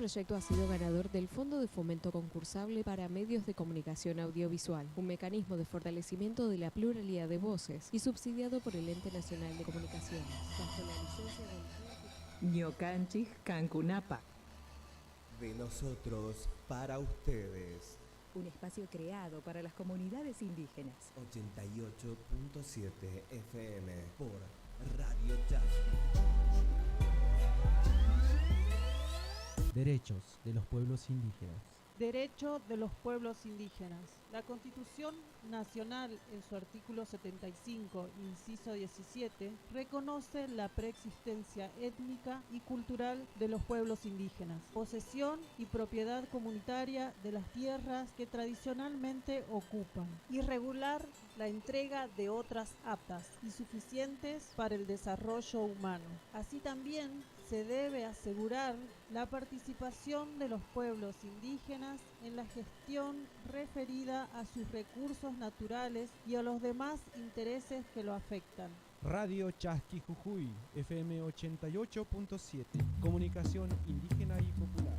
proyecto ha sido ganador del Fondo de Fomento Concursable para Medios de Comunicación Audiovisual, un mecanismo de fortalecimiento de la pluralidad de voces y subsidiado por el Ente Nacional de Comunicaciones, bajo la licencia del Ñocanchis Cancunapa. De nosotros para ustedes. Un espacio creado para las comunidades indígenas. 88.7 FM por Radio Chasqui. Derechos de los pueblos indígenas. Derecho de los pueblos indígenas. La Constitución Nacional, en su artículo 75, inciso 17, reconoce la preexistencia étnica y cultural de los pueblos indígenas, posesión y propiedad comunitaria de las tierras que tradicionalmente ocupan, y regular la entrega de otras aptas y suficientes para el desarrollo humano. Así también se debe asegurar la participación de los pueblos indígenas en la gestión referida a sus recursos naturales y a los demás intereses que lo afectan. Radio Chasqui Jujuy, FM 88.7, comunicación indígena y popular.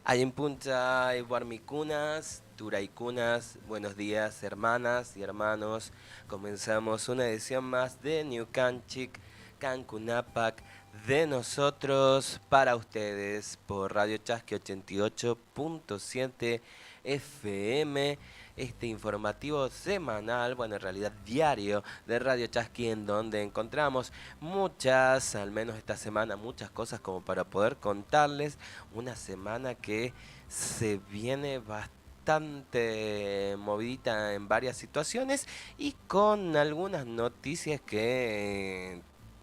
Ayimpuncha, Guarmicunas, Turaicunas, buenos días hermanas y hermanos. Comenzamos una edición más de Ñucanchic, Cancunapac, de nosotros para ustedes por Radio Chasqui 88.7 FM. Este informativo semanal, bueno, en realidad diario de Radio Chasqui, en donde encontramos muchas, al menos esta semana, muchas cosas como para poder contarles. Una semana que se viene bastante movidita en varias situaciones y con algunas noticias que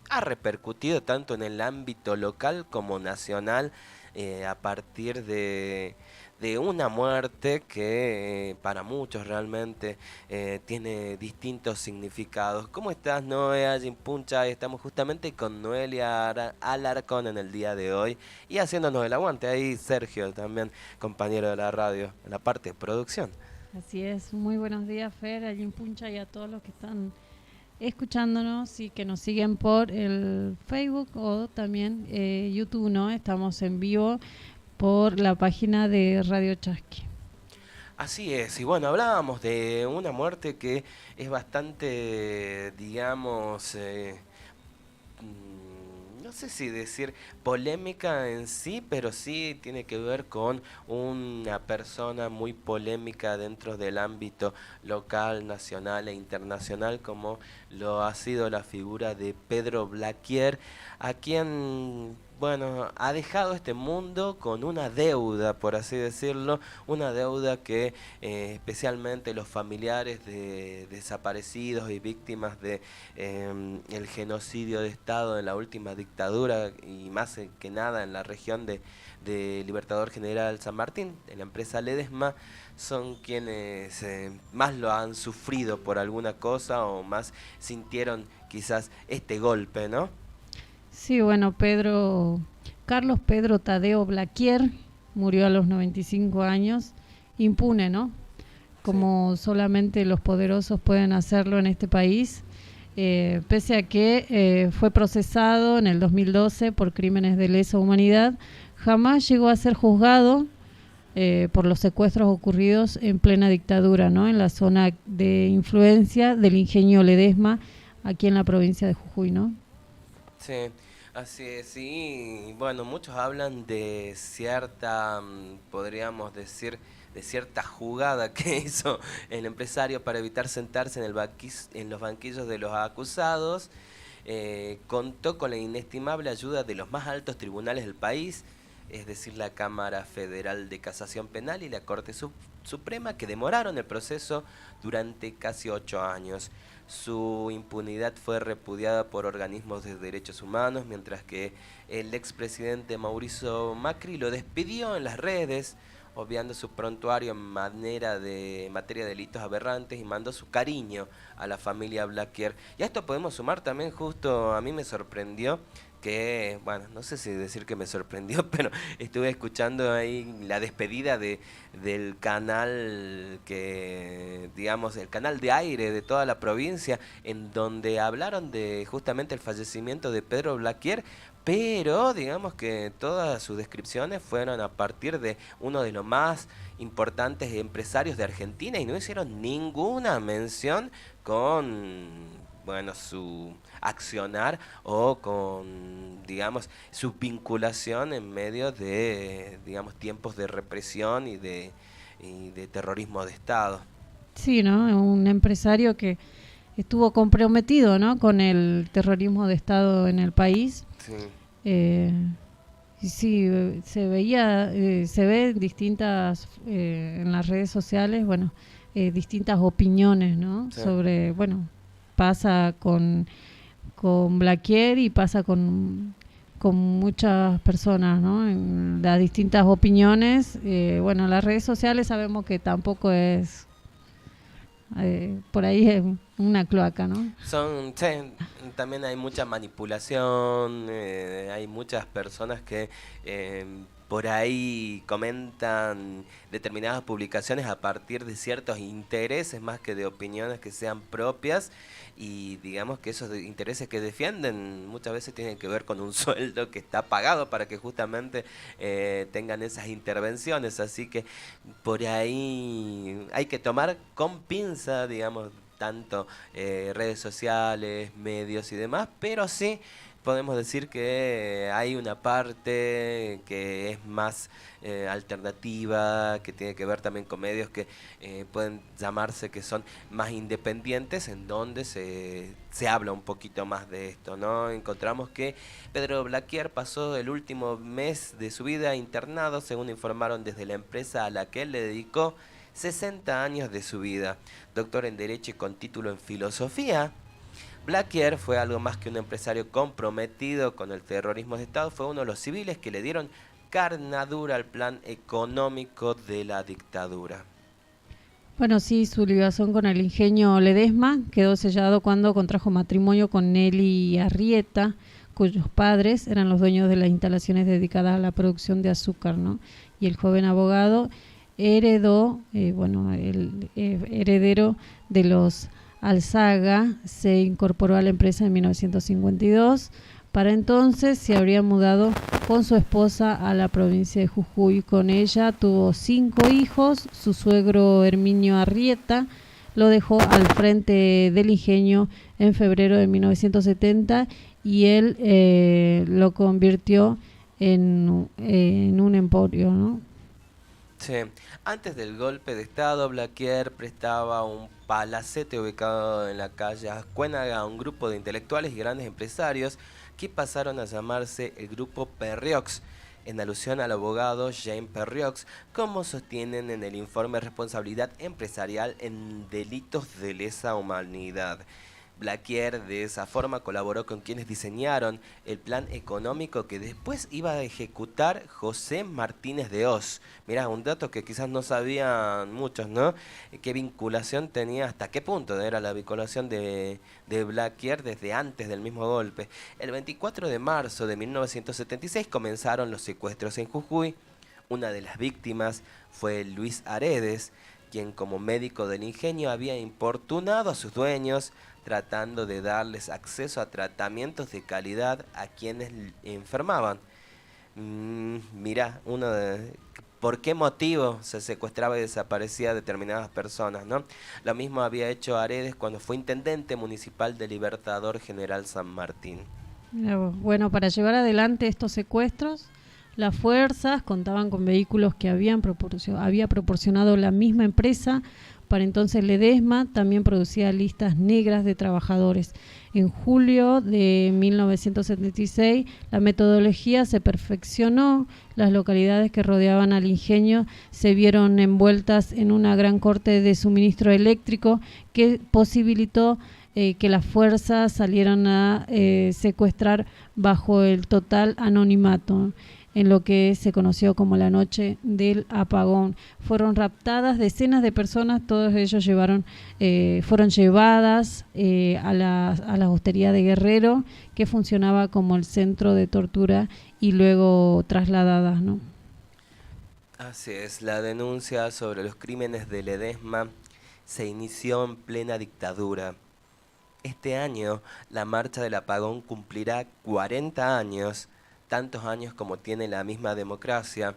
ha repercutido tanto en el ámbito local como nacional a partir de de una muerte que para muchos realmente tiene distintos significados. ¿Cómo estás, Noé Puncha? Estamos justamente con Noelia Alarcón en el día de hoy y haciéndonos el aguante. Ahí Sergio también, compañero de la radio, en la parte de producción. Así es, muy buenos días, Fer, a Jim Puncha y a todos los que están escuchándonos y que nos siguen por el Facebook o también YouTube, ¿no? Estamos en vivo por la página de Radio Chasqui. Así es, y bueno, hablábamos de una muerte que es bastante, digamos, no sé si decir polémica en sí, pero sí tiene que ver con una persona muy polémica dentro del ámbito local, nacional e internacional, como lo ha sido la figura de Pedro Blaquier, a quien, bueno, ha dejado este mundo con una deuda, por así decirlo, una deuda que especialmente los familiares de desaparecidos y víctimas de el genocidio de Estado en la última dictadura, y más que nada en la región de Libertador General San Martín, de la empresa Ledesma, son quienes más lo han sufrido por alguna cosa o más sintieron quizás este golpe, ¿no? Sí, bueno, Carlos Pedro Tadeo Blaquier murió a los 95 años, impune, ¿no? Como solamente los poderosos pueden hacerlo en este país, pese a que fue procesado en el 2012 por crímenes de lesa humanidad, jamás llegó a ser juzgado por los secuestros ocurridos en plena dictadura, ¿no? En la zona de influencia del ingenio Ledesma, aquí en la provincia de Jujuy, ¿no? Sí, así es, sí. Bueno, muchos hablan de cierta, podríamos decir, de cierta jugada que hizo el empresario para evitar sentarse en los banquillos de los acusados. Contó con la inestimable ayuda de los más altos tribunales del país, es decir, la Cámara Federal de Casación Penal y la Corte Suprema, que demoraron el proceso durante casi 8 años. Su impunidad fue repudiada por organismos de derechos humanos, mientras que el expresidente Mauricio Macri lo despidió en las redes, obviando su prontuario en materia de delitos aberrantes, y mandó su cariño a la familia Blaquier. Y a esto podemos sumar también, justo a mí me sorprendió que, bueno, no sé si decir que me sorprendió, pero estuve escuchando ahí la despedida del canal que, digamos, el canal de aire de toda la provincia, en donde hablaron de justamente el fallecimiento de Pedro Blaquier, pero digamos que todas sus descripciones fueron a partir de uno de los más importantes empresarios de Argentina y no hicieron ninguna mención con, bueno, su accionar o con, digamos, su vinculación en medio de, digamos, tiempos de represión y de terrorismo de Estado. Sí, ¿no? Un empresario que estuvo comprometido, ¿no?, con el terrorismo de Estado en el país. Sí. Sí, se ve distintas en las redes sociales, bueno, distintas opiniones, ¿no? Sí. Sobre, bueno, pasa con Blaquier y pasa con muchas personas, ¿no? En las distintas opiniones. Bueno, las redes sociales sabemos que tampoco es, por ahí es una cloaca, ¿no? Sí, también hay mucha manipulación, hay muchas personas que por ahí comentan determinadas publicaciones a partir de ciertos intereses más que de opiniones que sean propias, y digamos que esos intereses que defienden muchas veces tienen que ver con un sueldo que está pagado para que justamente tengan esas intervenciones, así que por ahí hay que tomar con pinza, digamos, tanto redes sociales, medios y demás, pero sí podemos decir que hay una parte que es más alternativa, que tiene que ver también con medios que pueden llamarse que son más independientes, en donde se habla un poquito más de esto, ¿no? Encontramos que Pedro Blaquier pasó el último mes de su vida internado, según informaron desde la empresa a la que él le dedicó 60 años de su vida. Doctor en Derecho y con título en Filosofía, Blaquier fue algo más que un empresario comprometido con el terrorismo de Estado, fue uno de los civiles que le dieron carnadura al plan económico de la dictadura. Bueno, sí, su ligación con el ingenio Ledesma quedó sellado cuando contrajo matrimonio con Nelly Arrieta, cuyos padres eran los dueños de las instalaciones dedicadas a la producción de azúcar, ¿no? Y el joven abogado heredó, el heredero de los Alzaga se incorporó a la empresa en 1952. Para entonces se habría mudado con su esposa a la provincia de Jujuy. Con ella tuvo 5 hijos. Su suegro Herminio Arrieta lo dejó al frente del ingenio en febrero de 1970 y él lo convirtió en un emporio, ¿no? Sí. Antes del golpe de Estado, Blaquier prestaba un palacete ubicado en la calle Ascuénaga a un grupo de intelectuales y grandes empresarios que pasaron a llamarse el Grupo Perriox, en alusión al abogado James Perriox, como sostienen en el informe Responsabilidad Empresarial en Delitos de Lesa Humanidad. Blaquier de esa forma colaboró con quienes diseñaron el plan económico que después iba a ejecutar José Martínez de Hoz. Mirá, un dato que quizás no sabían muchos, ¿no? ¿Qué vinculación tenía, hasta qué punto era la vinculación de Blaquier desde antes del mismo golpe? El 24 de marzo de 1976 comenzaron los secuestros en Jujuy. Una de las víctimas fue Luis Aredes, quien como médico del ingenio había importunado a sus dueños, tratando de darles acceso a tratamientos de calidad a quienes enfermaban. Mirá, ¿por qué motivo se secuestraba y desaparecía a determinadas personas, ¿no? Lo mismo había hecho Aredes cuando fue intendente municipal de Libertador General San Martín. Bueno, para llevar adelante estos secuestros, las fuerzas contaban con vehículos que había proporcionado la misma empresa. Para entonces Ledesma también producía listas negras de trabajadores. En julio de 1976 la metodología se perfeccionó. Las localidades que rodeaban al ingenio se vieron envueltas en una gran corte de suministro eléctrico que posibilitó que las fuerzas salieran a secuestrar bajo el total anonimato, en lo que se conoció como la noche del apagón. Fueron raptadas decenas de personas, todos ellos fueron llevadas a la hostería de Guerrero, que funcionaba como el centro de tortura, y luego trasladadas, ¿no? Así es, la denuncia sobre los crímenes de Ledesma se inició en plena dictadura. Este año, la marcha del apagón cumplirá 40 años, tantos años como tiene la misma democracia.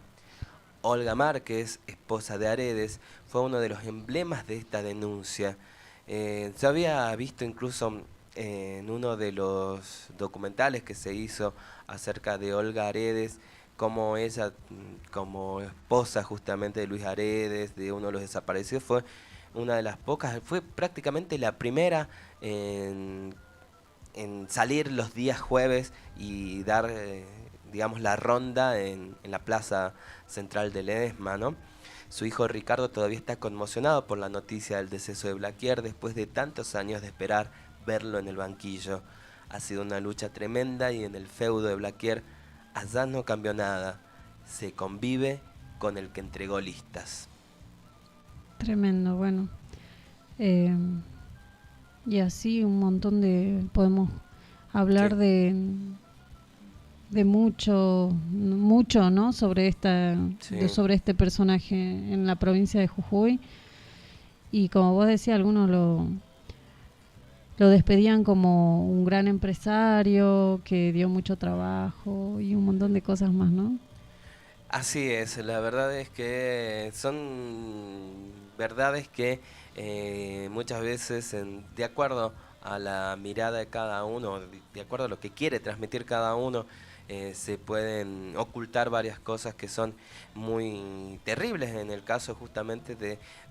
Olga Márquez, esposa de Aredes, fue uno de los emblemas de esta denuncia. Se había visto incluso en uno de los documentales que se hizo acerca de Olga Aredes, como ella, como esposa justamente de Luis Aredes, de uno de los desaparecidos, fue una de las pocas, fue prácticamente la primera en salir los días jueves y dar, digamos, la ronda en la plaza central de Ledesma, ¿no? Su hijo Ricardo todavía está conmocionado por la noticia del deceso de Blaquier después de tantos años de esperar verlo en el banquillo. Ha sido una lucha tremenda y en el feudo de Blaquier allá no cambió nada. Se convive con el que entregó listas. Tremendo, bueno. Y así un montón podemos hablar Sí. de mucho, ¿no? Sobre Sí. sobre este personaje en la provincia de Jujuy. Y como vos decías, algunos lo despedían como un gran empresario que dio mucho trabajo y un montón de cosas más, ¿no? Así es, la verdad es que son verdades que muchas veces, de acuerdo a la mirada de cada uno, de acuerdo a lo que quiere transmitir cada uno, se pueden ocultar varias cosas que son muy terribles. En el caso justamente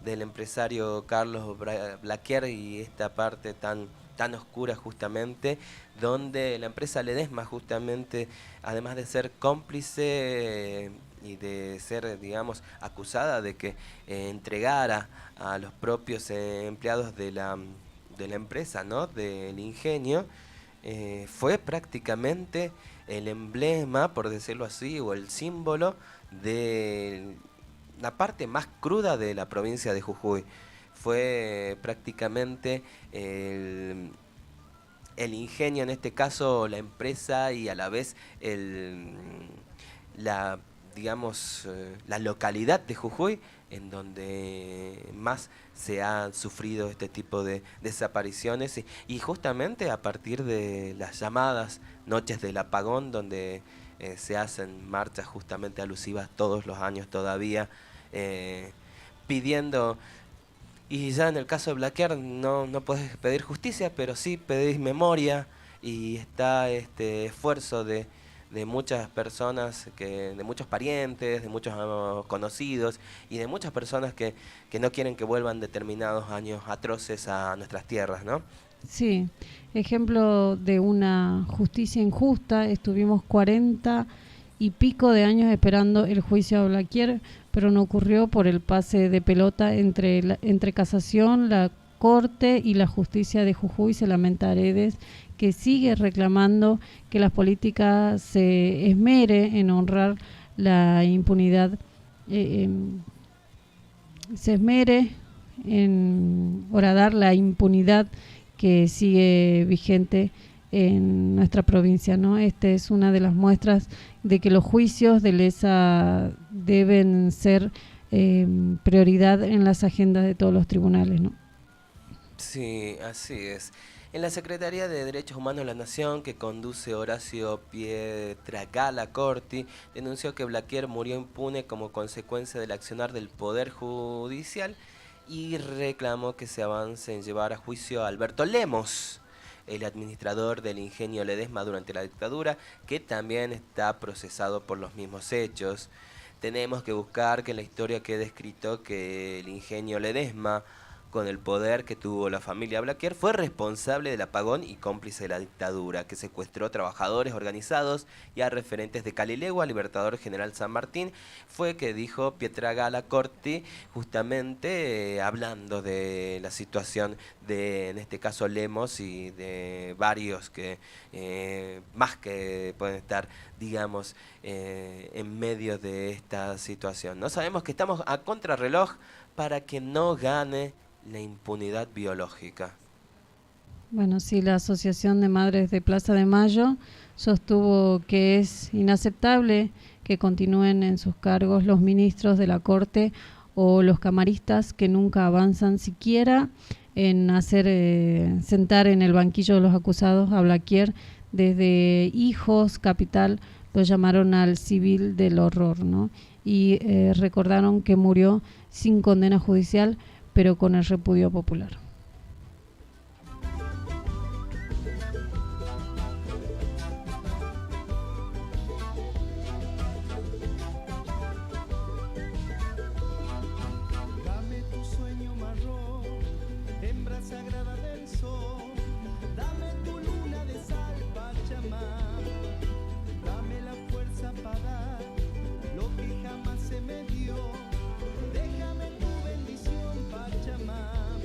del empresario Carlos Blaquier y esta parte tan oscura justamente, donde la empresa Ledesma justamente, además de ser cómplice y de ser, digamos, acusada de que entregara a los propios empleados de la empresa, ¿no?, del ingenio, fue prácticamente el emblema, por decirlo así, o el símbolo de la parte más cruda de la provincia de Jujuy. Fue prácticamente el ingenio, en este caso la empresa, y a la vez la, digamos, la localidad de Jujuy en donde más se han sufrido este tipo de desapariciones, y justamente a partir de las llamadas noches del apagón, donde se hacen marchas justamente alusivas todos los años todavía, pidiendo. Y ya en el caso de Blaquier no puedes pedir justicia, pero sí pedís memoria, y está este esfuerzo de muchas personas, de muchos parientes, de muchos conocidos y de muchas personas que no quieren que vuelvan determinados años atroces a nuestras tierras, ¿no? Sí, ejemplo de una justicia injusta. Estuvimos 40 y pico de años esperando el juicio a Blaquier, pero no ocurrió por el pase de pelota entre Casación, la Corte y la Justicia de Jujuy. Se lamenta Aredes, que sigue reclamando que las políticas se esmere en honrar la impunidad, se esmere en horadar la impunidad que sigue vigente en nuestra provincia, ¿no? Esta es una de las muestras de que los juicios de lesa deben ser prioridad en las agendas de todos los tribunales, ¿no? Sí, así es. En la Secretaría de Derechos Humanos de la Nación, que conduce Horacio Pietragala Corti, denunció que Blaquier murió impune como consecuencia del accionar del Poder Judicial, y reclamó que se avance en llevar a juicio a Alberto Lemos, el administrador del ingenio Ledesma durante la dictadura, que también está procesado por los mismos hechos. Tenemos que buscar que en la historia quede escrito que el ingenio Ledesma, con el poder que tuvo la familia Blaquier, fue responsable del apagón y cómplice de la dictadura, que secuestró trabajadores organizados y a referentes de Calilegua, Libertador General San Martín. Fue que dijo Pietragala Corti, justamente hablando de la situación de, en este caso, Lemos y de varios que más que pueden estar, digamos, en medio de esta situación. No sabemos que estamos a contrarreloj para que no gane la impunidad biológica. Bueno, sí, la Asociación de Madres de Plaza de Mayo sostuvo que es inaceptable que continúen en sus cargos los ministros de la Corte o los camaristas que nunca avanzan siquiera en hacer sentar en el banquillo de los acusados a Blaquier. Desde Hijos Capital lo llamaron al civil del horror, ¿no? Y recordaron que murió sin condena judicial, pero con el repudio popular. Dame tu sueño marrón, hembra sagrada del sol, dame tu luna de sal, Pachamama, dame la fuerza para dar lo que jamás se me dio, déjame tu bendición, Pachamama,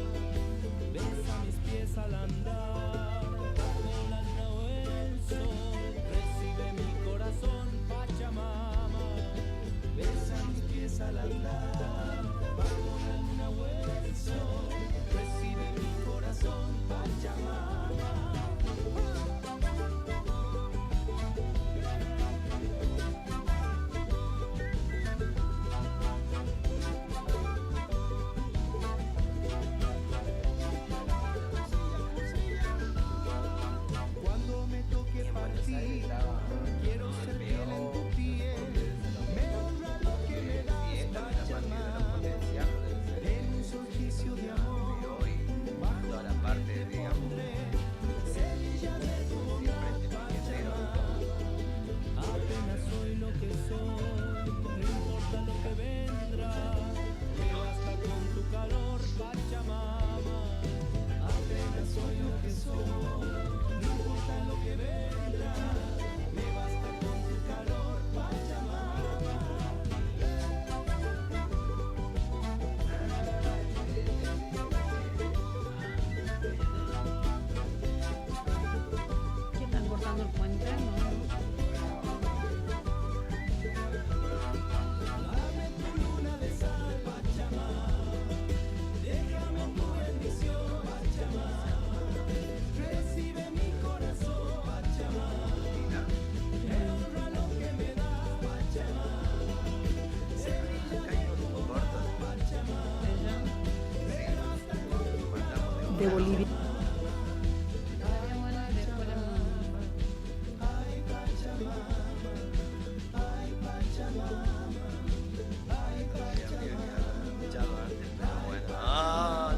pasando el puente, ¿no? De Bolivia.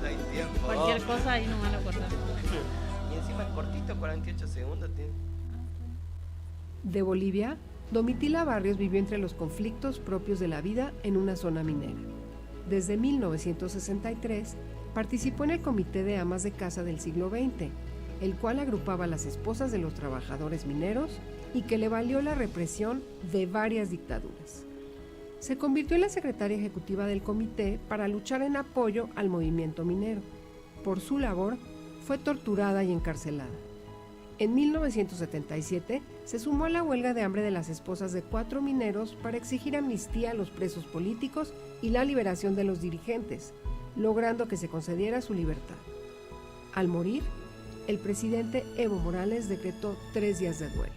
No hay tiempo. Cualquier cosa ahí nomás lo cortamos. Y encima es cortito, 48 segundos tiene. De Bolivia, Domitila Barrios vivió entre los conflictos propios de la vida en una zona minera. Desde 1963, participó en el Comité de Amas de Casa del siglo XX, el cual agrupaba a las esposas de los trabajadores mineros y que le valió la represión de varias dictaduras. Se convirtió en la secretaria ejecutiva del comité para luchar en apoyo al movimiento minero. Por su labor, fue torturada y encarcelada. En 1977 se sumó a la huelga de hambre de las esposas de 4 mineros para exigir amnistía a los presos políticos y la liberación de los dirigentes, logrando que se concediera su libertad. Al morir, el presidente Evo Morales decretó 3 días de duelo.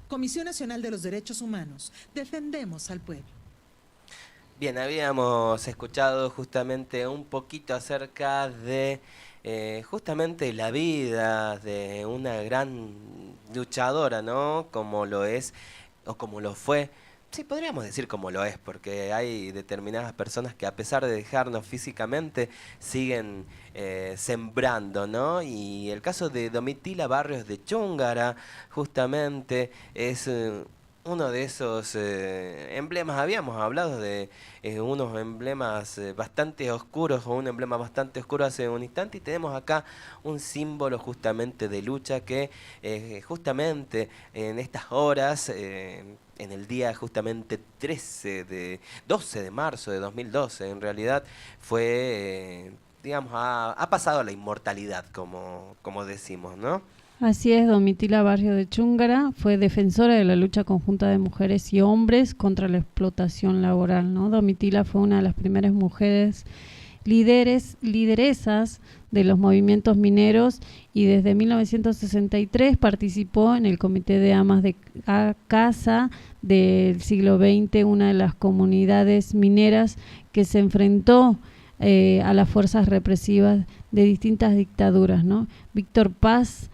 Comisión Nacional de los Derechos Humanos. Defendemos al pueblo. Bien, habíamos escuchado justamente un poquito acerca de justamente la vida de una gran luchadora, ¿no? Como lo es, o como lo fue. Sí, podríamos decir como lo es, porque hay determinadas personas que a pesar de dejarnos físicamente, siguen sembrando, ¿no? Y el caso de Domitila Barrios de Chúngara, justamente, es uno de esos emblemas. Habíamos hablado de unos emblemas bastante oscuros, o un emblema bastante oscuro hace un instante, y tenemos acá un símbolo justamente de lucha que justamente en estas horas, en el día justamente 12 de marzo de 2012, en realidad fue, digamos, ha pasado a la inmortalidad, como decimos, ¿no? Así es, Domitila Barrios de Chúngara fue defensora de la lucha conjunta de mujeres y hombres contra la explotación laboral, ¿no? Domitila fue una de las primeras mujeres lideresas de los movimientos mineros y desde 1963 participó en el Comité de Amas de Casa del siglo XX, una de las comunidades mineras que se enfrentó a las fuerzas represivas de distintas dictaduras, ¿no? Víctor Paz,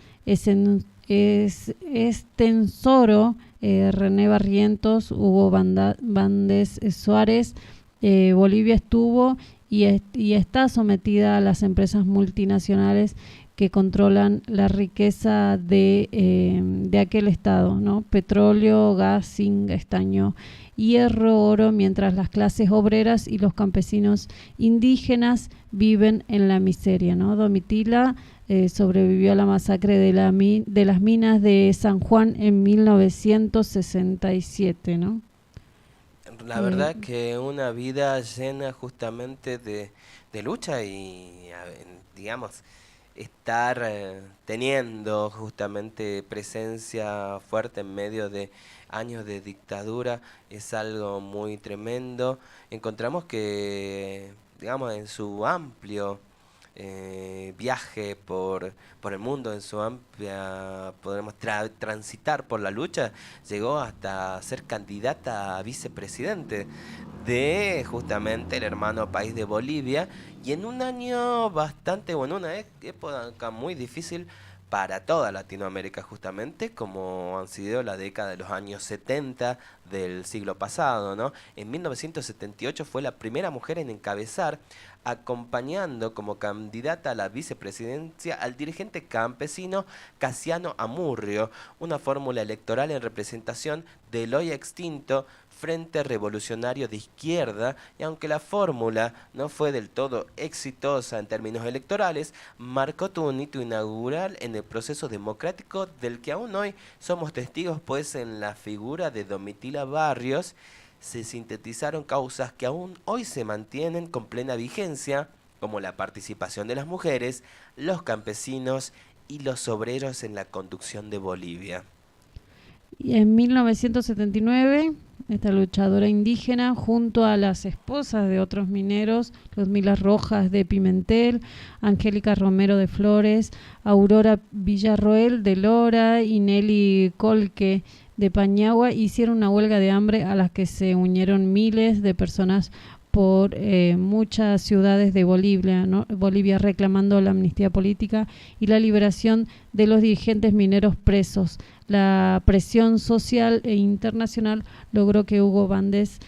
Estensoro, René Barrientos, Hugo Bandes Suárez, Bolivia estuvo y está sometida a las empresas multinacionales que controlan la riqueza de aquel estado, ¿no? Petróleo, gas, zinc, estaño, hierro, oro, mientras las clases obreras y los campesinos indígenas viven en la miseria, ¿no? Domitila sobrevivió a la masacre de las minas de San Juan en 1967, ¿no? La verdad que una vida llena justamente de lucha y, digamos, estar teniendo justamente presencia fuerte en medio de años de dictadura es algo muy tremendo. Encontramos que, digamos, en su amplio viaje por el mundo, en su amplia, podremos transitar por la lucha, llegó hasta ser candidata a vicepresidente de justamente el hermano país de Bolivia, y en un año bastante, bueno, una época muy difícil para toda Latinoamérica, justamente como han sido la década de los años 70 del siglo pasado, ¿no? En 1978 fue la primera mujer en encabezar, acompañando como candidata a la vicepresidencia al dirigente campesino Casiano Amurrio, una fórmula electoral en representación del hoy extinto Frente Revolucionario de Izquierda, y aunque la fórmula no fue del todo exitosa en términos electorales, marcó un hito inaugural en el proceso democrático del que aún hoy somos testigos, pues en la figura de Domitila Barrios se sintetizaron causas que aún hoy se mantienen con plena vigencia, como la participación de las mujeres, los campesinos y los obreros en la conducción de Bolivia. Y en 1979, esta luchadora indígena, junto a las esposas de otros mineros, Ludmila Rojas de Pimentel, Angélica Romero de Flores, Aurora Villarroel de Lora y Nelly Colque de Pañagua, hicieron una huelga de hambre a las que se unieron miles de personas por muchas ciudades de Bolivia, ¿no? Bolivia, reclamando la amnistía política y la liberación de los dirigentes mineros presos. La presión social e internacional logró que Hugo Banzer,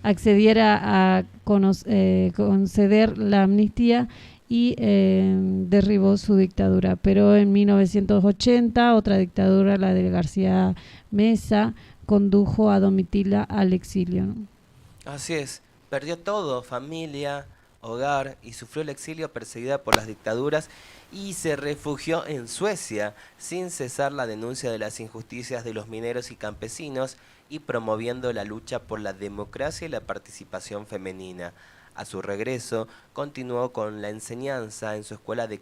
accediera a conceder la amnistía y derribó su dictadura. Pero en 1980, otra dictadura, la de García Meza, condujo a Domitila al exilio, ¿no? Así es, perdió todo, familia, hogar, y sufrió el exilio perseguida por las dictaduras y se refugió en Suecia, sin cesar la denuncia de las injusticias de los mineros y campesinos y promoviendo la lucha por la democracia y la participación femenina. A su regreso, continuó con la enseñanza en su escuela de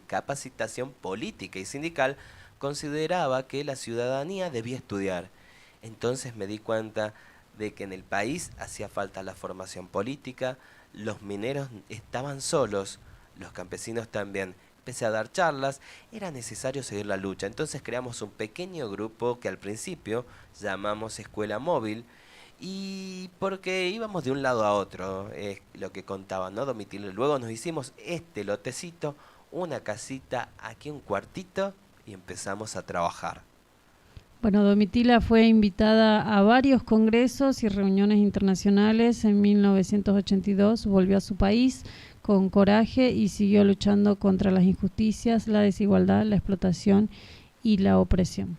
capacitación política y sindical. Consideraba que la ciudadanía debía estudiar. Entonces me di cuenta de que en el país hacía falta la formación política, los mineros estaban solos, los campesinos también. Empecé a dar charlas, era necesario seguir la lucha. Entonces creamos un pequeño grupo que al principio llamamos Escuela Móvil, y porque íbamos de un lado a otro, es lo que contaba, ¿no, Domitila? Luego nos hicimos este lotecito, una casita, aquí un cuartito, y empezamos a trabajar. Bueno, Domitila fue invitada a varios congresos y reuniones internacionales. En 1982 volvió a su país con coraje y siguió luchando contra las injusticias, la desigualdad, la explotación y la opresión.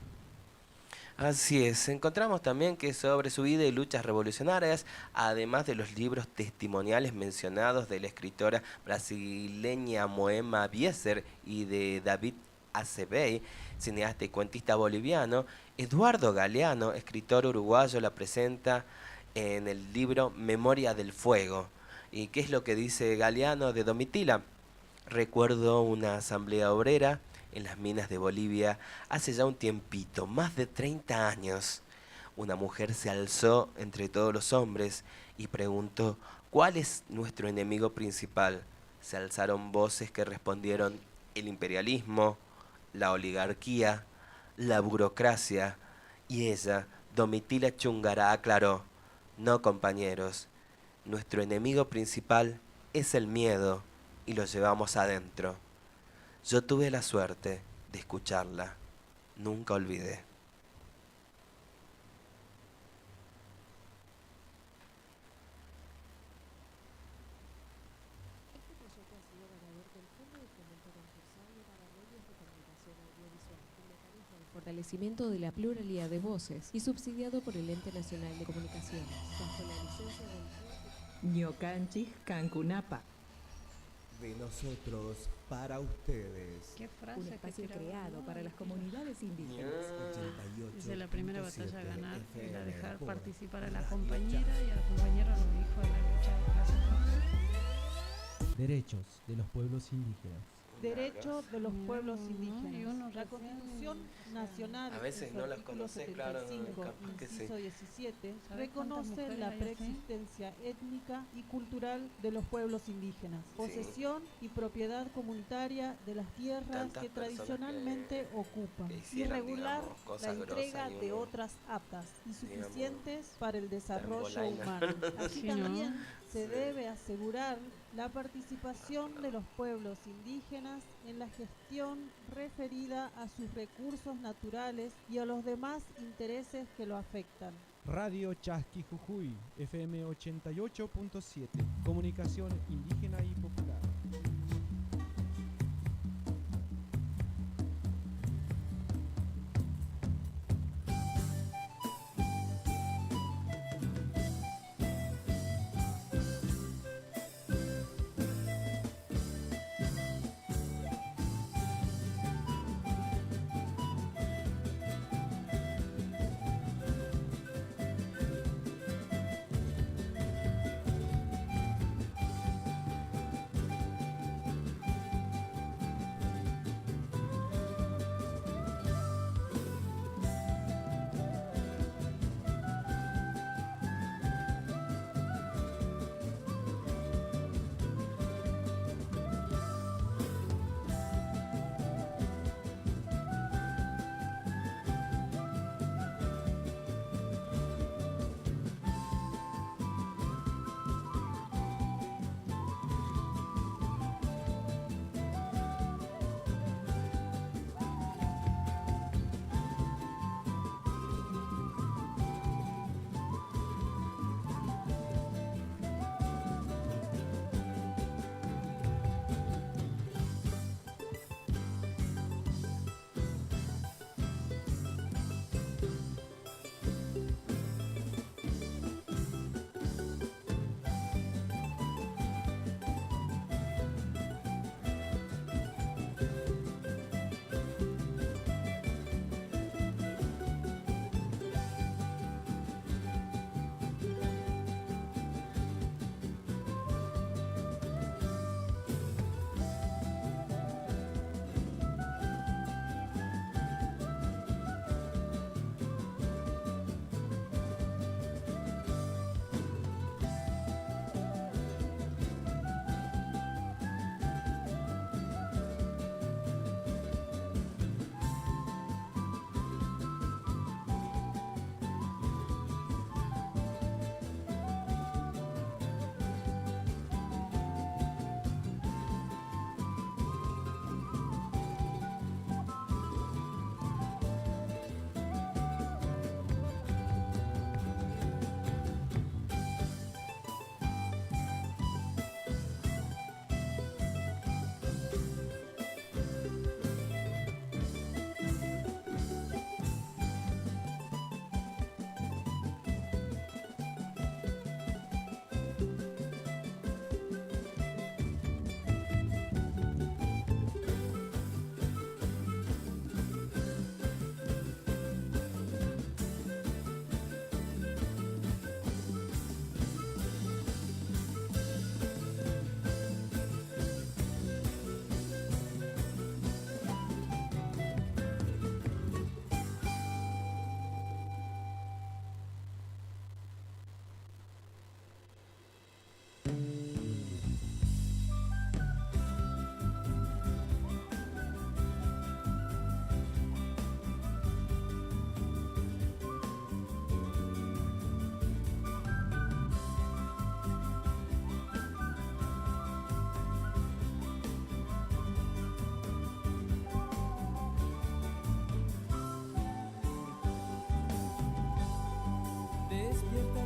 Así es, encontramos también que sobre su vida y luchas revolucionarias, además de los libros testimoniales mencionados de la escritora brasileña Moema Bieser y de David Acebey, cineasta y cuentista boliviano, Eduardo Galeano, escritor uruguayo, la presenta en el libro Memoria del Fuego. ¿Y qué es lo que dice Galeano de Domitila? Recuerdo una asamblea obrera en las minas de Bolivia hace ya un tiempito, más de 30 años. Una mujer se alzó entre todos los hombres y preguntó: ¿cuál es nuestro enemigo principal? Se alzaron voces que respondieron: el imperialismo, la oligarquía, la burocracia. Y ella, Domitila Chungara, aclaró: no, compañeros, nuestro enemigo principal es el miedo y lo llevamos adentro. Yo tuve la suerte de escucharla, nunca olvidé. Este proyecto ha sido ganador del Fondo de Fomento Concursable para Medios de Comunicación Audiovisual, un mecanismo de fortalecimiento de la pluralidad de voces y subsidiado por el Ente Nacional de Comunicaciones, bajo la licencia del Ñocanchis Cancunapa. De nosotros para ustedes. ¿Qué frase? Un espacio creado para las comunidades indígenas. Desde la primera batalla a ganar era dejar participar a la compañera y al compañero a los hijos de la lucha de clases. Derechos de los pueblos indígenas. Derechos de los pueblos Y indígenas. uno La recién Constitución Nacional, A veces en su no las artículo conocés, claro, 75, capaz que sí. inciso 17, ¿Sabés cuántas reconoce mujeres la hay así? preexistencia étnica y cultural de los pueblos indígenas, posesión y propiedad comunitaria de las tierras Tantas que personas tradicionalmente ocupan, que y hicieron, regular digamos, la cosas entrega grosas y de uno, otras aptas y digamos, suficientes para el desarrollo bolaina. humano. Así Sí, ¿no? también se Sí. debe asegurar la participación de los pueblos indígenas en la gestión referida a sus recursos naturales y a los demás intereses que lo afectan. Radio Chasqui Jujuy, FM 88.7, comunicación indígena y popular.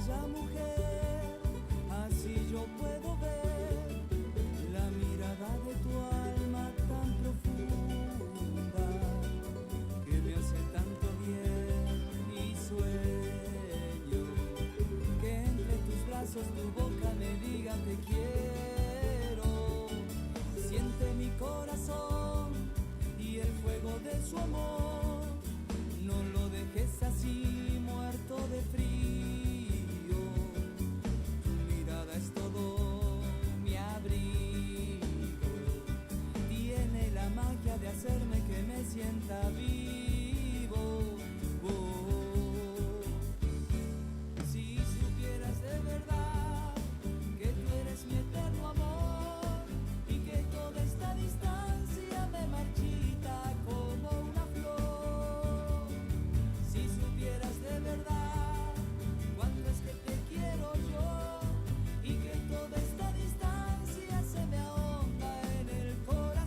ya mujer, así yo puedo ver la mirada de tu alma tan profunda que me hace tanto bien y sueño que entre tus brazos tu boca me diga te quiero. Siente mi corazón y el fuego de su amor, no lo dejes así muerto de frío. Tu mirada es todo mi abrigo, tiene la magia de hacerme que me sienta vivo. Si supieras de verdad que tú eres mi eterno amor y que toda esta distancia me marchita como una flor. Si supieras de verdad cuánto es que te quiero yo y que toda esta distancia se me ahonda en el corazón.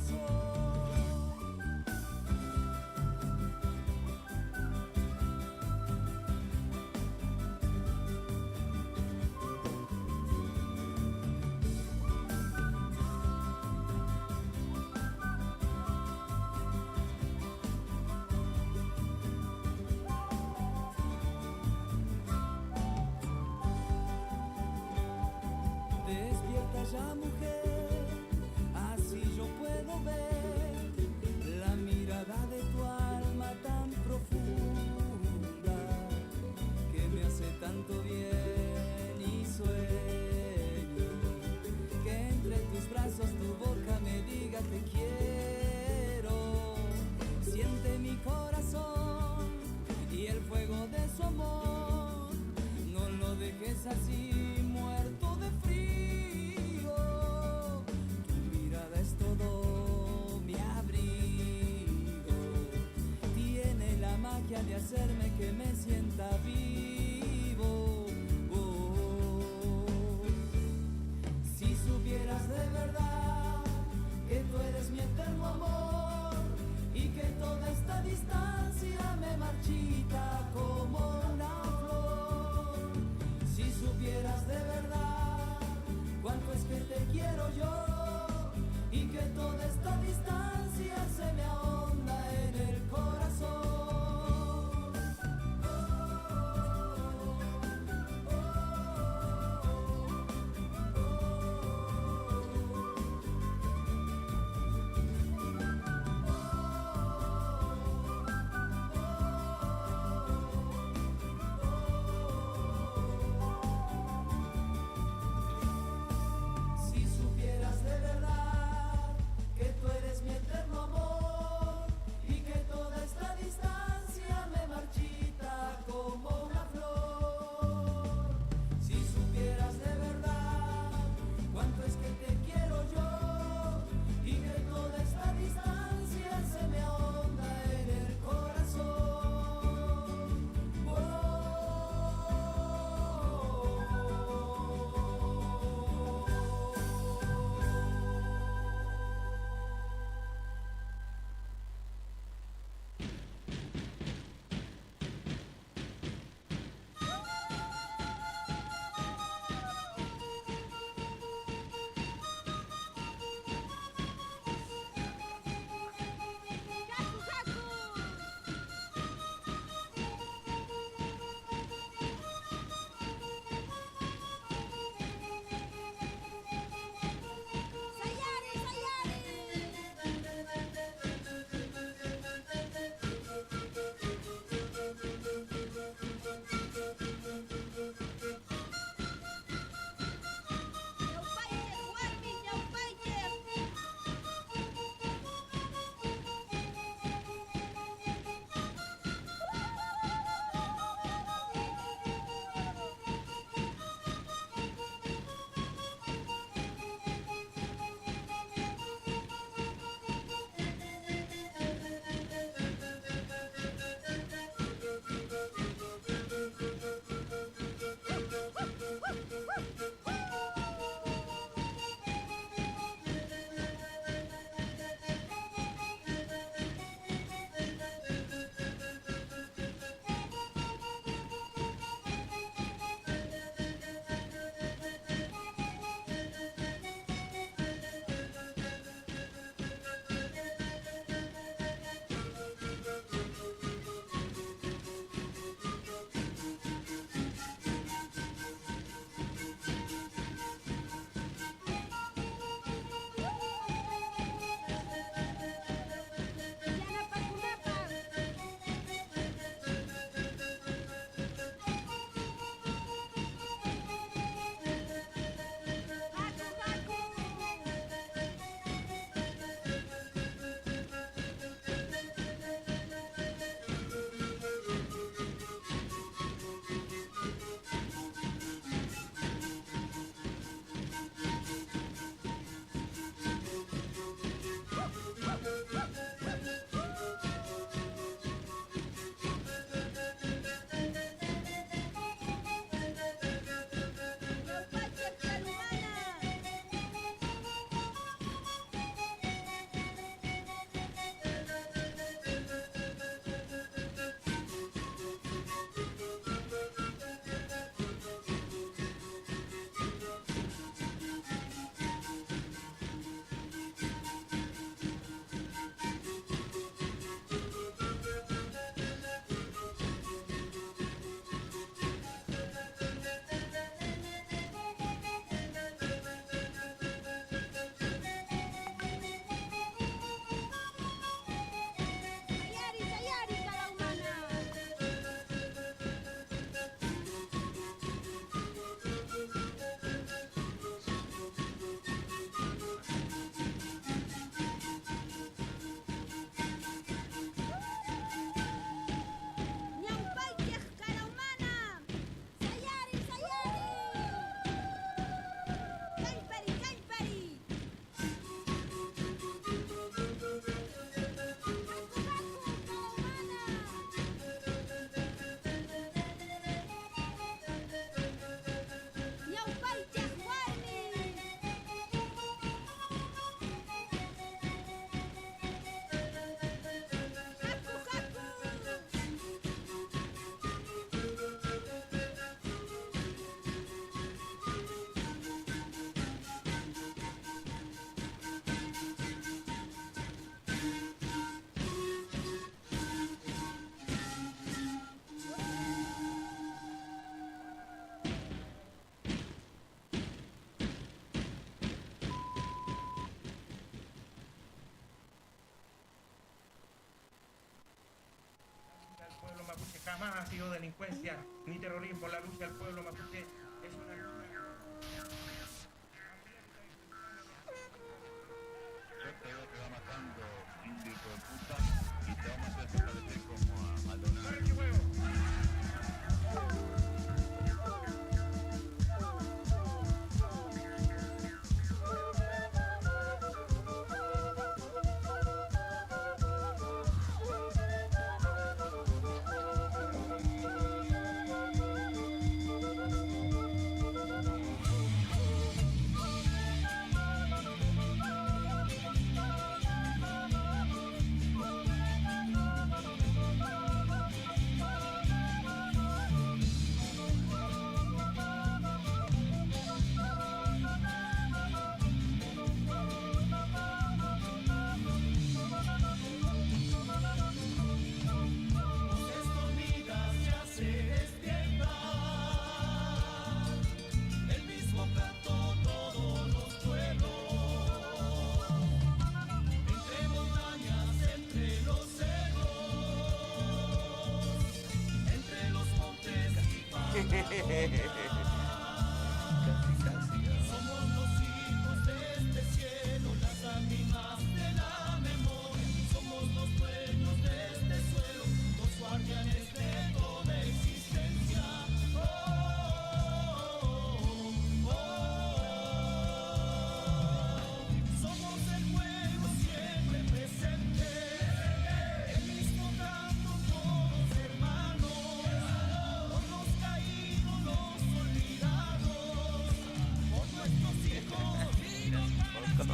Despierta ya mujer, así yo puedo ver la mirada de tu alma tan profunda que me hace tanto bien y sueño que entre tus brazos tu boca me diga te quiero. Siente mi corazón y el fuego de su amor, no lo dejes así muerto de frío. Tu mirada es todo mi abrigo, tiene la magia de hacerme que me sienta vivo. Si supieras de verdad que tú eres mi eterno amor y que toda esta distancia me marchita como una flor. Si supieras de verdad cuánto es que te quiero yo y que toda esta distancia se me ahonda en el corazón. Si supieras de verdad que tú eres mi jamás ha sido delincuencia ni terrorismo. La lucha del pueblo mapuche es una lucha. Yo creo que va matando indio hijo de puta y te vamos a hacer desaparecer como a Maldonado. Somos los hijos de este cielo, las ánimas de la memoria. Somos los dueños de este suelo, los guardianes de toda existencia. Somos el pueblo siempre presente, el mismo canto todos hermanos, por los caídos, los olvidados, por nuestros hijos vivos para siempre.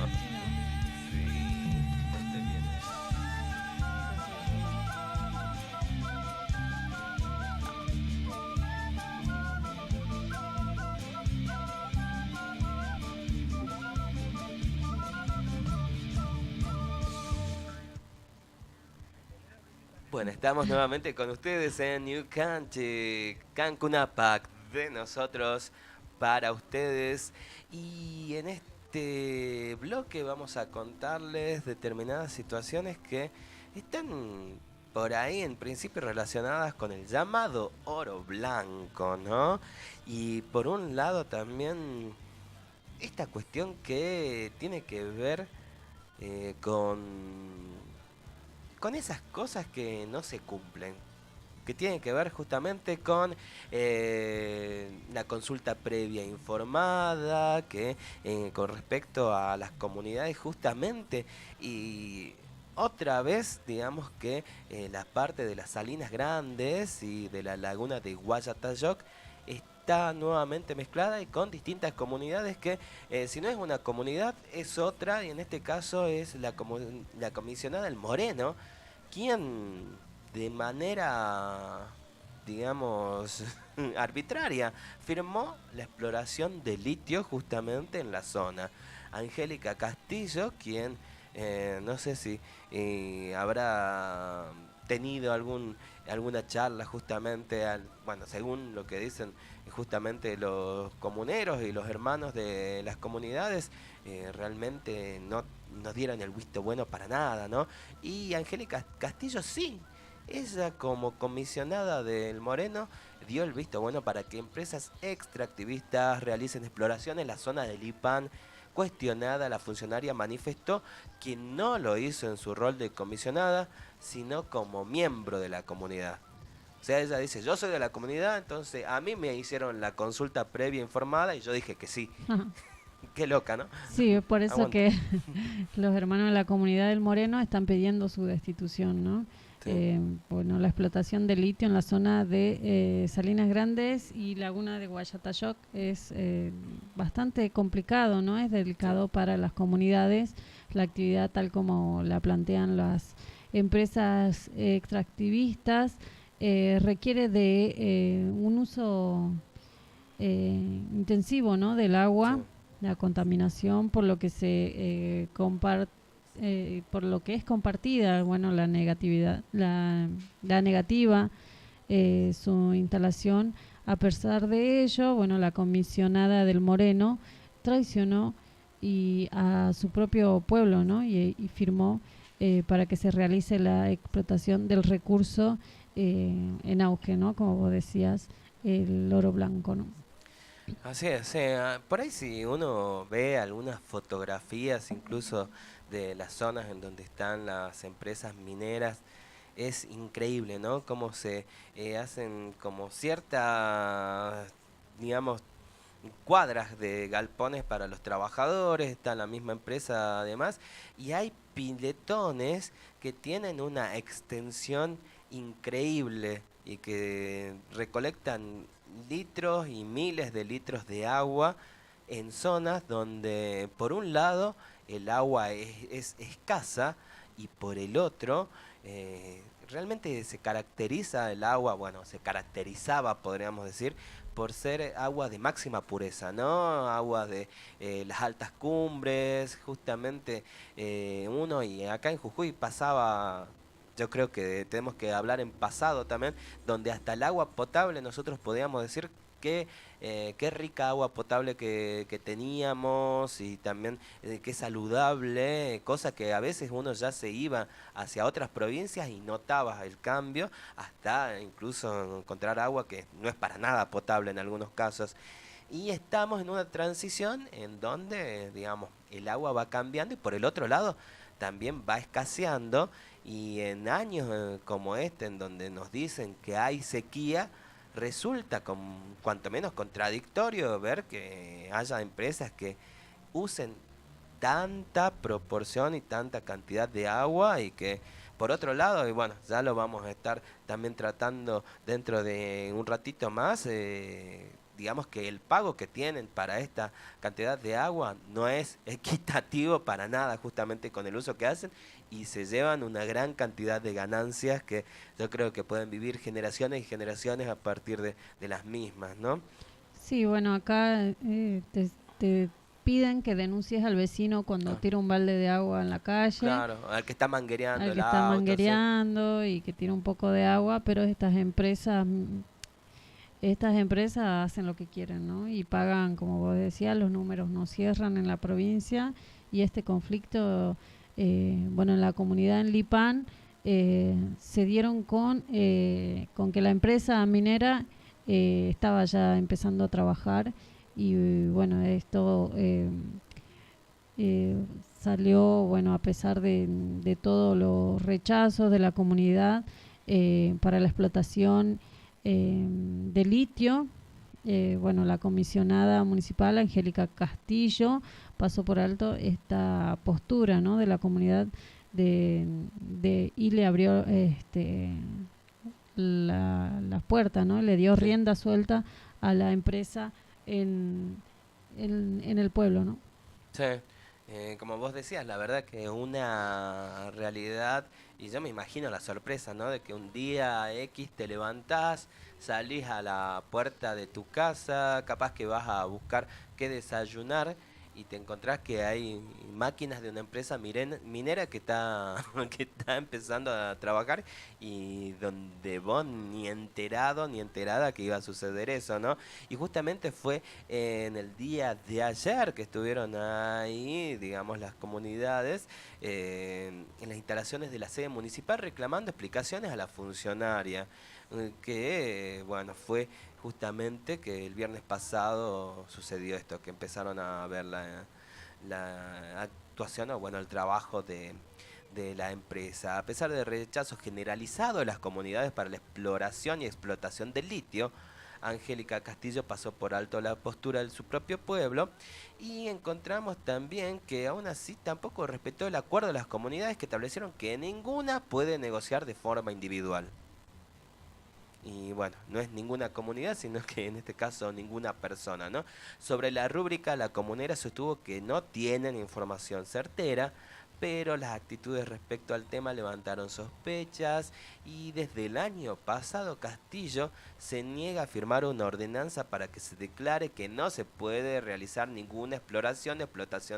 Bueno, estamos nuevamente con ustedes en New Canchic, Cancunapac, de nosotros para ustedes. Y en este bloque vamos a contarles determinadas situaciones que están por ahí en principio relacionadas con el llamado oro blanco, ¿no? Y por un lado también esta cuestión que tiene que ver con esas cosas que no se cumplen, que tienen que ver justamente con la consulta previa informada, que con respecto a las comunidades justamente, y otra vez digamos que la parte de las Salinas Grandes y de la laguna de Guayatayoc está nuevamente mezclada y con distintas comunidades que si no es una comunidad es otra, y en este caso es la comisionada El Moreno quien de manera digamos arbitraria firmó la exploración de litio justamente en la zona. Angélica Castillo, quien no sé si habrá tenido alguna charla justamente, bueno, según lo que dicen justamente los comuneros y los hermanos de las comunidades, realmente no dieron el visto bueno para nada, ¿no? Y Angélica Castillo sí, ella como comisionada del Moreno dio el visto bueno para que empresas extractivistas realicen exploración en la zona del IPAN. Cuestionada, la funcionaria manifestó que no lo hizo en su rol de comisionada, sino como miembro de la comunidad. O sea, ella dice, yo soy de la comunidad, entonces a mí me hicieron la consulta previa informada y yo dije que sí. Qué loca, ¿no? Sí, es por eso Aguanta. que los hermanos de la comunidad del Moreno están pidiendo su destitución, ¿no? Sí. Bueno, la explotación de litio en la zona de Salinas Grandes y Laguna de Guayatayoc es bastante complicado, ¿no? Es delicado para las comunidades. La actividad tal como la plantean las empresas extractivistas requiere de un uso intensivo, ¿no? Del agua, Sí. la contaminación, por lo que se por lo que es compartida, bueno, la negatividad, la negativa, su instalación. A pesar de ello, bueno, la comisionada del Moreno traicionó a su propio pueblo, ¿no? Y firmó para que se realice la explotación del recurso en auge, ¿no? Como vos decías, el oro blanco, ¿no? Así es, sí, por ahí si uno ve algunas fotografías incluso de las zonas en donde están las empresas mineras, es increíble, ¿no? Cómo se hacen como ciertas, digamos, cuadras de galpones para los trabajadores, está la misma empresa además, y hay piletones que tienen una extensión increíble y que recolectan litros y miles de litros de agua en zonas donde por un lado el agua es escasa y por el otro realmente se caracteriza el agua, bueno, se caracterizaba, podríamos decir, por ser agua de máxima pureza, ¿no? Agua de las altas cumbres, justamente uno, y acá en Jujuy pasaba, yo creo que tenemos que hablar en pasado también, donde hasta el agua potable nosotros podíamos decir que qué rica agua potable que teníamos y también qué saludable, cosa que a veces uno ya se iba hacia otras provincias y notaba el cambio, hasta incluso encontrar agua que no es para nada potable en algunos casos. Y estamos en una transición en donde, digamos, el agua va cambiando y por el otro lado también va escaseando, y en años como este, en donde nos dicen que hay sequía, resulta cuanto menos contradictorio ver que haya empresas que usen tanta proporción y tanta cantidad de agua, y que por otro lado, y bueno, ya lo vamos a estar también tratando dentro de un ratito más, digamos que el pago que tienen para esta cantidad de agua no es equitativo para nada, justamente con el uso que hacen, y se llevan una gran cantidad de ganancias que yo creo que pueden vivir generaciones y generaciones a partir de las mismas, ¿no? Sí, bueno, acá te piden que denuncies al vecino cuando tira un balde de agua en la calle. Claro, al que está manguereando al el que está auto, manguereando, sí, y que tira un poco de agua, pero estas empresas hacen lo que quieren, ¿no? Y pagan, como vos decías, los números no cierran en la provincia, y este conflicto, bueno, en la comunidad en Lipán se dieron con que la empresa minera estaba ya empezando a trabajar, y bueno, esto salió, bueno, a pesar de todos los rechazos de la comunidad para la explotación de litio. Bueno, la comisionada municipal Angélica Castillo pasó por alto esta postura, ¿no?, de la comunidad y le abrió las puertas, ¿no? Le dio rienda suelta a la empresa en el pueblo, ¿no? Sí, como vos decías, la verdad que una realidad, y yo me imagino la sorpresa, ¿no?, de que un día X te levantás, salís a la puerta de tu casa, capaz que vas a buscar qué desayunar, y te encontrás que hay máquinas de una empresa minera que está empezando a trabajar, y donde vos ni enterado ni enterada que iba a suceder eso, ¿no? Y justamente fue en el día de ayer que estuvieron ahí, digamos, las comunidades en las instalaciones de la sede municipal reclamando explicaciones a la funcionaria, que, bueno, fue justamente que el viernes pasado sucedió esto, que empezaron a ver la actuación, o bueno, el trabajo de la empresa. A pesar del rechazo generalizado de las comunidades para la exploración y explotación del litio, Angélica Castillo pasó por alto la postura de su propio pueblo, y encontramos también que aún así tampoco respetó el acuerdo de las comunidades, que establecieron que ninguna puede negociar de forma individual. Y bueno, no es ninguna comunidad, sino que en este caso ninguna persona, ¿no? Sobre la rúbrica, la comunera sostuvo que no tienen información certera, pero las actitudes respecto al tema levantaron sospechas, y desde el año pasado Castillo se niega a firmar una ordenanza para que se declare que no se puede realizar ninguna explotación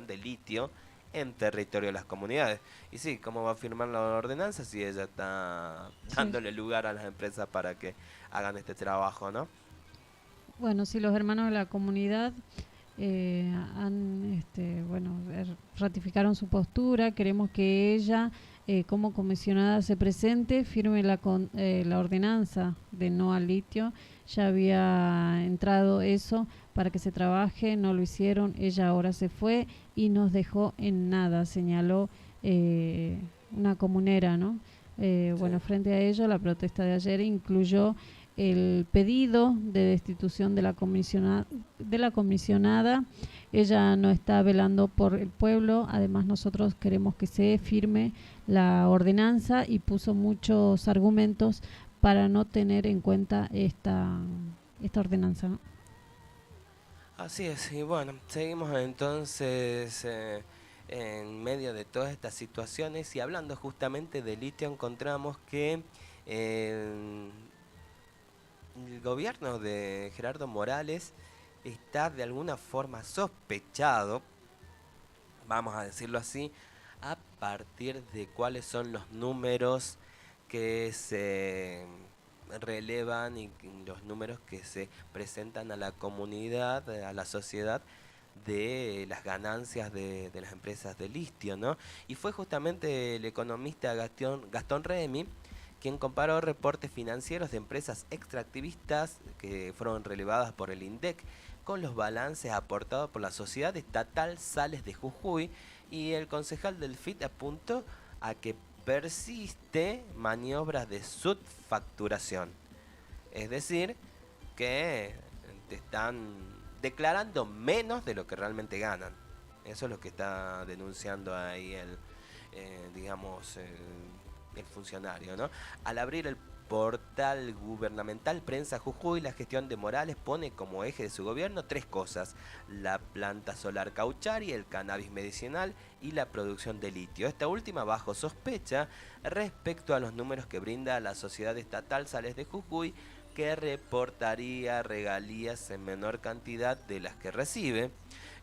de litio en territorio de las comunidades. Y sí, ¿cómo va a firmar la ordenanza si ella está dándole lugar a las empresas para que hagan este trabajo, ¿no? Bueno, sí, los hermanos de la comunidad ratificaron su postura. Queremos que ella como comisionada se presente, firme la ordenanza de no al litio. Ya había entrado eso para que se trabaje, no lo hicieron, ella ahora se fue y nos dejó en nada, señaló una comunera, ¿no? Bueno, frente a ello, la protesta de ayer incluyó el pedido de destitución de la comisionada. Ella no está velando por el pueblo, además nosotros queremos que se firme la ordenanza y puso muchos argumentos para no tener en cuenta esta ordenanza, ¿no? Así es, y bueno, seguimos entonces en medio de todas estas situaciones y hablando justamente de litio, encontramos que el gobierno de Gerardo Morales está de alguna forma sospechado, vamos a decirlo así, a partir de cuáles son los números que se relevan y los números que se presentan a la comunidad, a la sociedad, de las ganancias de las empresas de litio, ¿no? Y fue justamente el economista Gastón Remy quien comparó reportes financieros de empresas extractivistas que fueron relevadas por el INDEC con los balances aportados por la Sociedad Estatal Sales de Jujuy, y el concejal del FIT apuntó a que persiste maniobras de subfacturación, es decir, que te están declarando menos de lo que realmente ganan. Eso es lo que está denunciando ahí el funcionario, ¿no? Al abrir el portal gubernamental Prensa Jujuy, la gestión de Morales pone como eje de su gobierno 3 cosas: la planta solar Cauchari, el cannabis medicinal y la producción de litio. Esta última bajo sospecha respecto a los números que brinda la Sociedad Estatal Sales de Jujuy, que reportaría regalías en menor cantidad de las que recibe.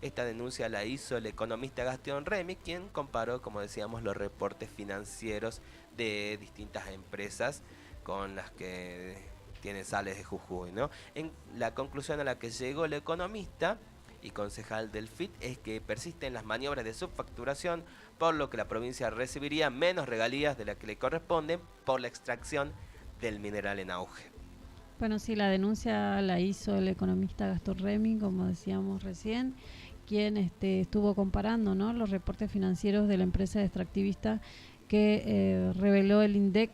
Esta denuncia la hizo el economista Gastón Remy, quien comparó, como decíamos, los reportes financieros de distintas empresas con las que tiene Sales de Jujuy, ¿no? En la conclusión a la que llegó el economista y concejal del FIT es que persisten las maniobras de subfacturación, por lo que la provincia recibiría menos regalías de las que le corresponden por la extracción del mineral en auge. Bueno, sí, la denuncia la hizo el economista Gastón Remy, como decíamos recién, quien estuvo comparando, ¿no?, los reportes financieros de la empresa extractivista que reveló el INDEC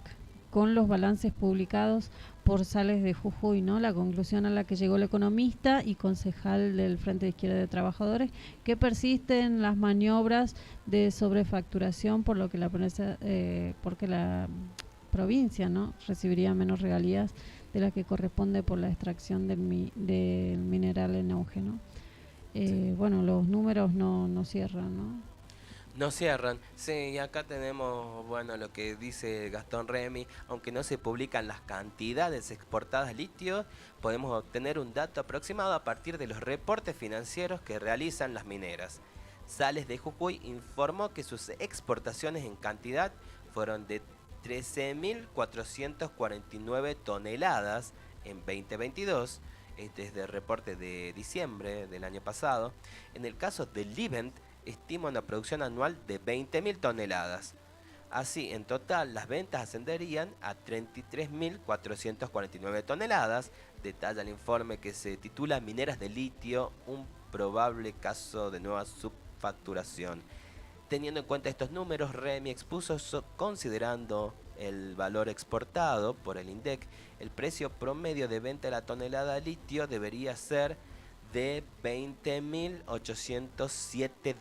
con los balances publicados por Sales de Jujuy, ¿no? La conclusión a la que llegó el economista y concejal del Frente de Izquierda de Trabajadores, que persisten las maniobras de sobrefacturación, por lo que porque la provincia, ¿no?, recibiría menos regalías de las que corresponde por la extracción del mineral en auge, ¿no? Bueno, los números no cierran, ¿no? No cierran, sí, y acá tenemos, bueno, lo que dice Gastón Remy: aunque no se publican las cantidades exportadas de litio, podemos obtener un dato aproximado a partir de los reportes financieros que realizan las mineras. Sales de Jujuy informó que sus exportaciones en cantidad fueron de 13.449 toneladas en 2022, este es del reporte de diciembre del año pasado. En el caso del Livent, estima una producción anual de 20.000 toneladas. Así, en total, las ventas ascenderían a 33.449 toneladas, detalla el informe que se titula Mineras de litio, un probable caso de nueva subfacturación. Teniendo en cuenta estos números, Remy expuso, considerando el valor exportado por el INDEC, el precio promedio de venta de la tonelada de litio debería ser de $20.807.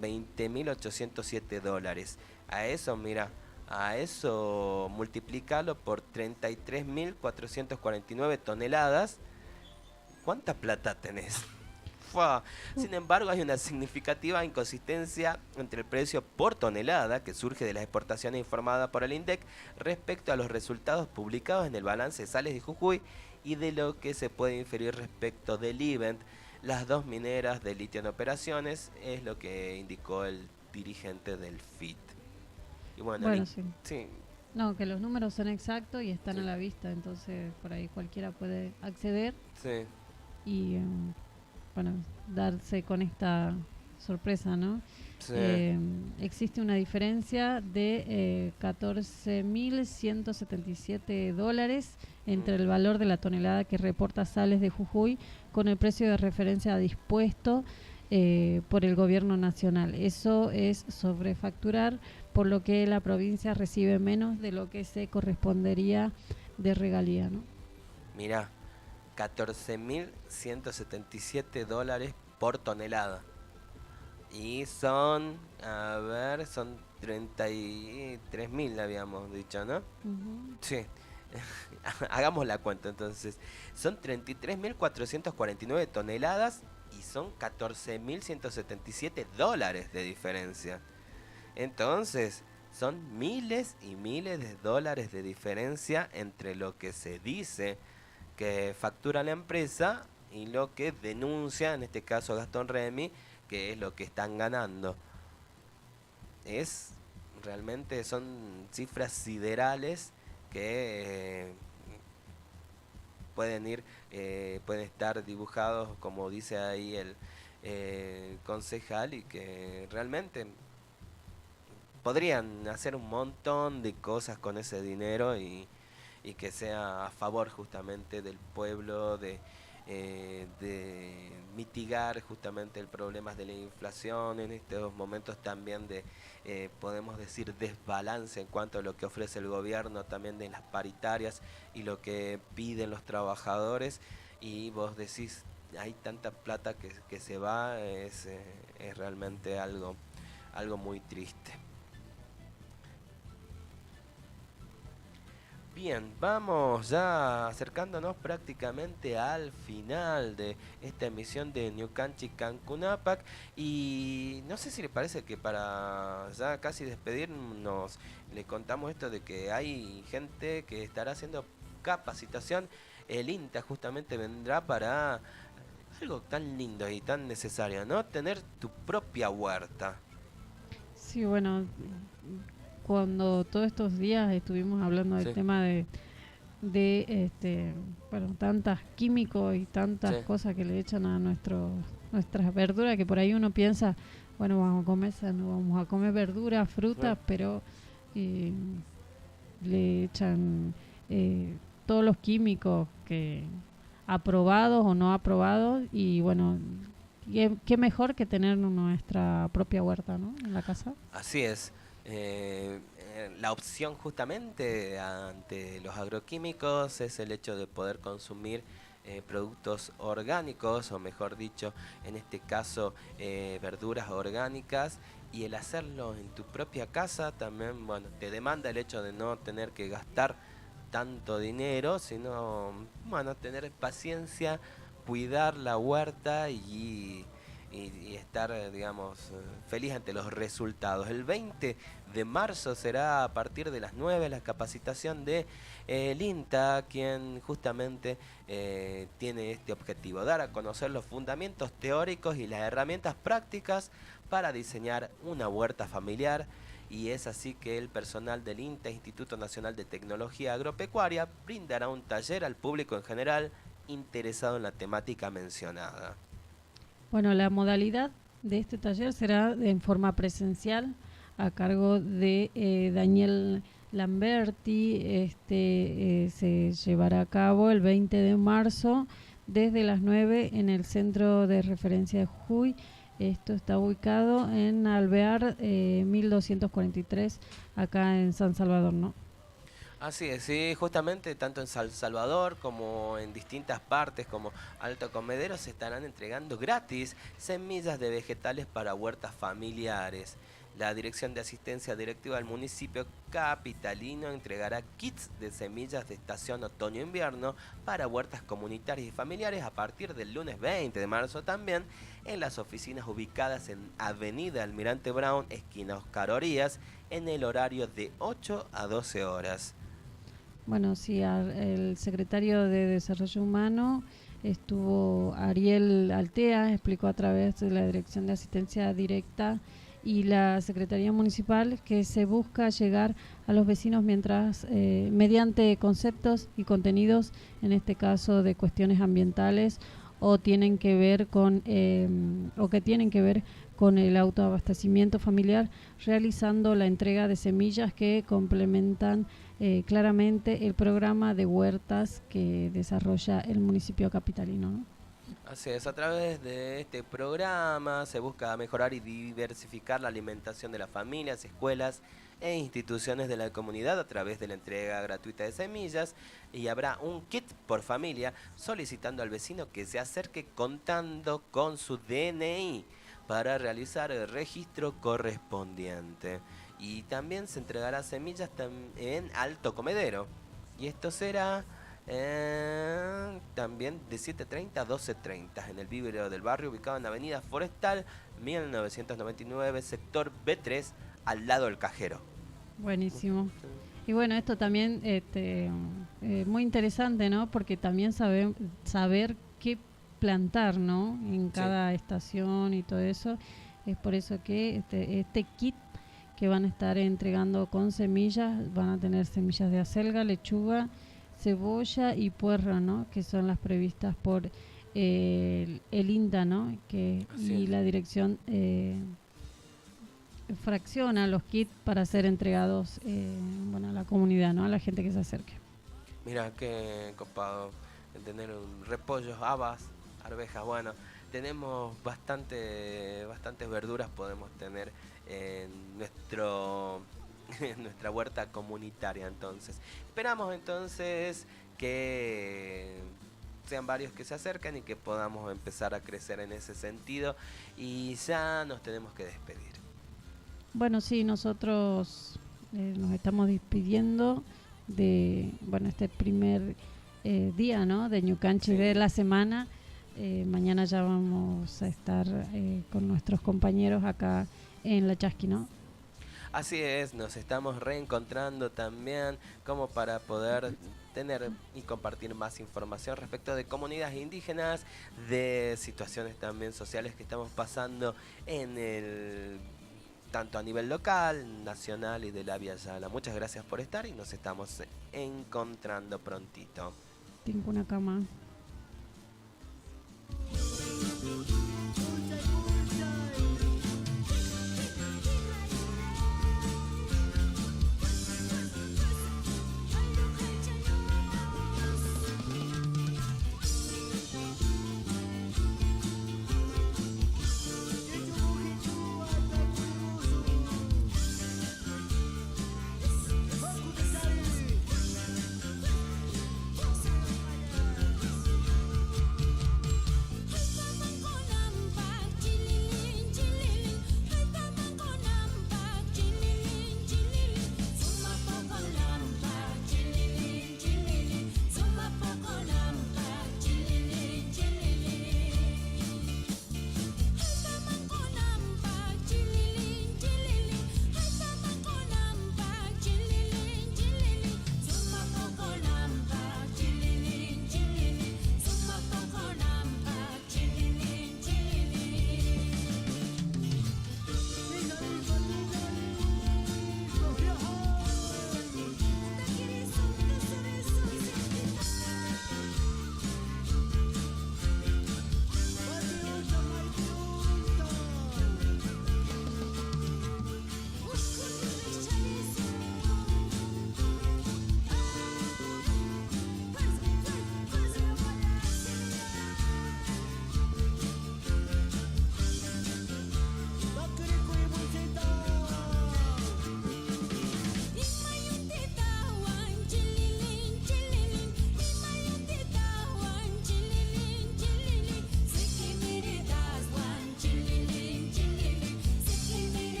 $20.807. A eso, mira, a eso multiplicarlo por 33.449 toneladas. ¿Cuánta plata tenés? Sin embargo, hay una significativa inconsistencia entre el precio por tonelada que surge de las exportaciones informadas por el INDEC respecto a los resultados publicados en el balance de Sales de Jujuy y de lo que se puede inferir respecto del Livent, las dos mineras de litio en operaciones, es lo que indicó el dirigente del FIT. Y bueno, sí. No, que los números son exactos y están a la vista, entonces por ahí cualquiera puede acceder y darse con esta sorpresa, ¿no? Sí. Existe una diferencia de $14.177 entre el valor de la tonelada que reporta Sales de Jujuy con el precio de referencia dispuesto por el gobierno nacional. Eso es sobrefacturar, por lo que la provincia recibe menos de lo que se correspondería de regalía, ¿no? Mirá, $14.177 por tonelada. Y son, a ver, son 33.000 habíamos dicho, ¿no? Sí. Hagamos la cuenta entonces. Son 33.449 toneladas y son $14.177 de diferencia. Entonces, son miles y miles de dólares de diferencia entre lo que se dice que factura la empresa y lo que denuncia, en este caso Gastón Remy, que es lo que están ganando. Realmente son cifras siderales que pueden estar dibujados, como dice ahí el concejal, y que realmente podrían hacer un montón de cosas con ese dinero y que sea a favor justamente del pueblo, de mitigar justamente el problema de la inflación en estos momentos también de, podemos decir, desbalance en cuanto a lo que ofrece el gobierno, también de las paritarias y lo que piden los trabajadores. Y vos decís, hay tanta plata que se va, es realmente algo muy triste. Bien, vamos ya acercándonos prácticamente al final de esta emisión de New Canchic Cancunapac, y no sé si le parece que para ya casi despedirnos le contamos esto de que hay gente que estará haciendo capacitación. El INTA justamente vendrá para algo tan lindo y tan necesario, ¿no? Tener tu propia huerta. Sí, bueno, cuando todos estos días estuvimos hablando del tema de tantos químicos y tantas cosas que le echan a nuestras verduras, que por ahí uno piensa, bueno, vamos a comer verduras, frutas, pero le echan todos los químicos que aprobados o no aprobados, y bueno, qué mejor que tener nuestra propia huerta, ¿no?, en la casa. Así es. La opción justamente ante los agroquímicos es el hecho de poder consumir productos orgánicos, o mejor dicho, en este caso verduras orgánicas, y el hacerlo en tu propia casa también, bueno, te demanda el hecho de no tener que gastar tanto dinero, sino, bueno, tener paciencia, cuidar la huerta y estar, digamos, feliz ante los resultados. El 20 de marzo será a partir de las 9 la capacitación de el INTA, quien justamente tiene este objetivo: dar a conocer los fundamentos teóricos y las herramientas prácticas para diseñar una huerta familiar. Y es así que el personal del INTA, Instituto Nacional de Tecnología Agropecuaria, brindará un taller al público en general interesado en la temática mencionada. Bueno, la modalidad de este taller será en forma presencial a cargo de Daniel Lamberti. Se llevará a cabo el 20 de marzo desde las 9 en el Centro de Referencia de Jujuy. Esto está ubicado en Alvear 1243, acá en San Salvador, ¿no? Así es, sí, justamente tanto en San Salvador como en distintas partes como Alto Comedero se estarán entregando gratis semillas de vegetales para huertas familiares. La Dirección de Asistencia Directiva del municipio capitalino entregará kits de semillas de estación otoño-invierno para huertas comunitarias y familiares a partir del lunes 20 de marzo también en las oficinas ubicadas en Avenida Almirante Brown, esquina Oscar Orías, en el horario de 8 a 12 horas. Bueno, sí, el secretario de Desarrollo Humano estuvo, Ariel Altea, explicó a través de la Dirección de Asistencia Directa y la Secretaría Municipal que se busca llegar a los vecinos mediante conceptos y contenidos, en este caso de cuestiones ambientales o tienen que ver con el autoabastecimiento familiar, realizando la entrega de semillas que complementan claramente el programa de huertas que desarrolla el municipio capitalino, ¿no? Así es, a través de este programa se busca mejorar y diversificar la alimentación de las familias, escuelas e instituciones de la comunidad a través de la entrega gratuita de semillas, y habrá un kit por familia solicitando al vecino que se acerque contando con su DNI para realizar el registro correspondiente. Y también se entregará semillas en Alto Comedero, y esto será también de 7:30 a 12:30 en el vivero del barrio, ubicado en Avenida Forestal 1999, sector B3, al lado del cajero. Buenísimo. Y bueno, esto también muy interesante, ¿no? Porque también saber qué plantar, ¿no? En cada estación y todo eso. Es por eso que este kit que van a estar entregando con semillas, van a tener semillas de acelga, lechuga, cebolla y puerro, ¿no? Que son las previstas por el INTA, ¿no? Y la dirección fracciona los kits para ser entregados a la comunidad, ¿no? A la gente que se acerque. Mira qué copado tener repollos, habas, arvejas. Bueno, tenemos bastantes verduras podemos tener en nuestra huerta comunitaria. Entonces esperamos entonces que sean varios que se acercan y que podamos empezar a crecer en ese sentido, y ya nos tenemos que despedir. Bueno, sí, nosotros nos estamos despidiendo de este primer día, ¿no? De New Canchi de la semana. Mañana ya vamos a estar con nuestros compañeros acá en La Chasqui, ¿no? Así es, nos estamos reencontrando también como para poder tener y compartir más información respecto de comunidades indígenas, de situaciones también sociales que estamos pasando tanto a nivel local, nacional y de la Via Yala. Muchas gracias por estar y nos estamos encontrando prontito. Tengo una cama.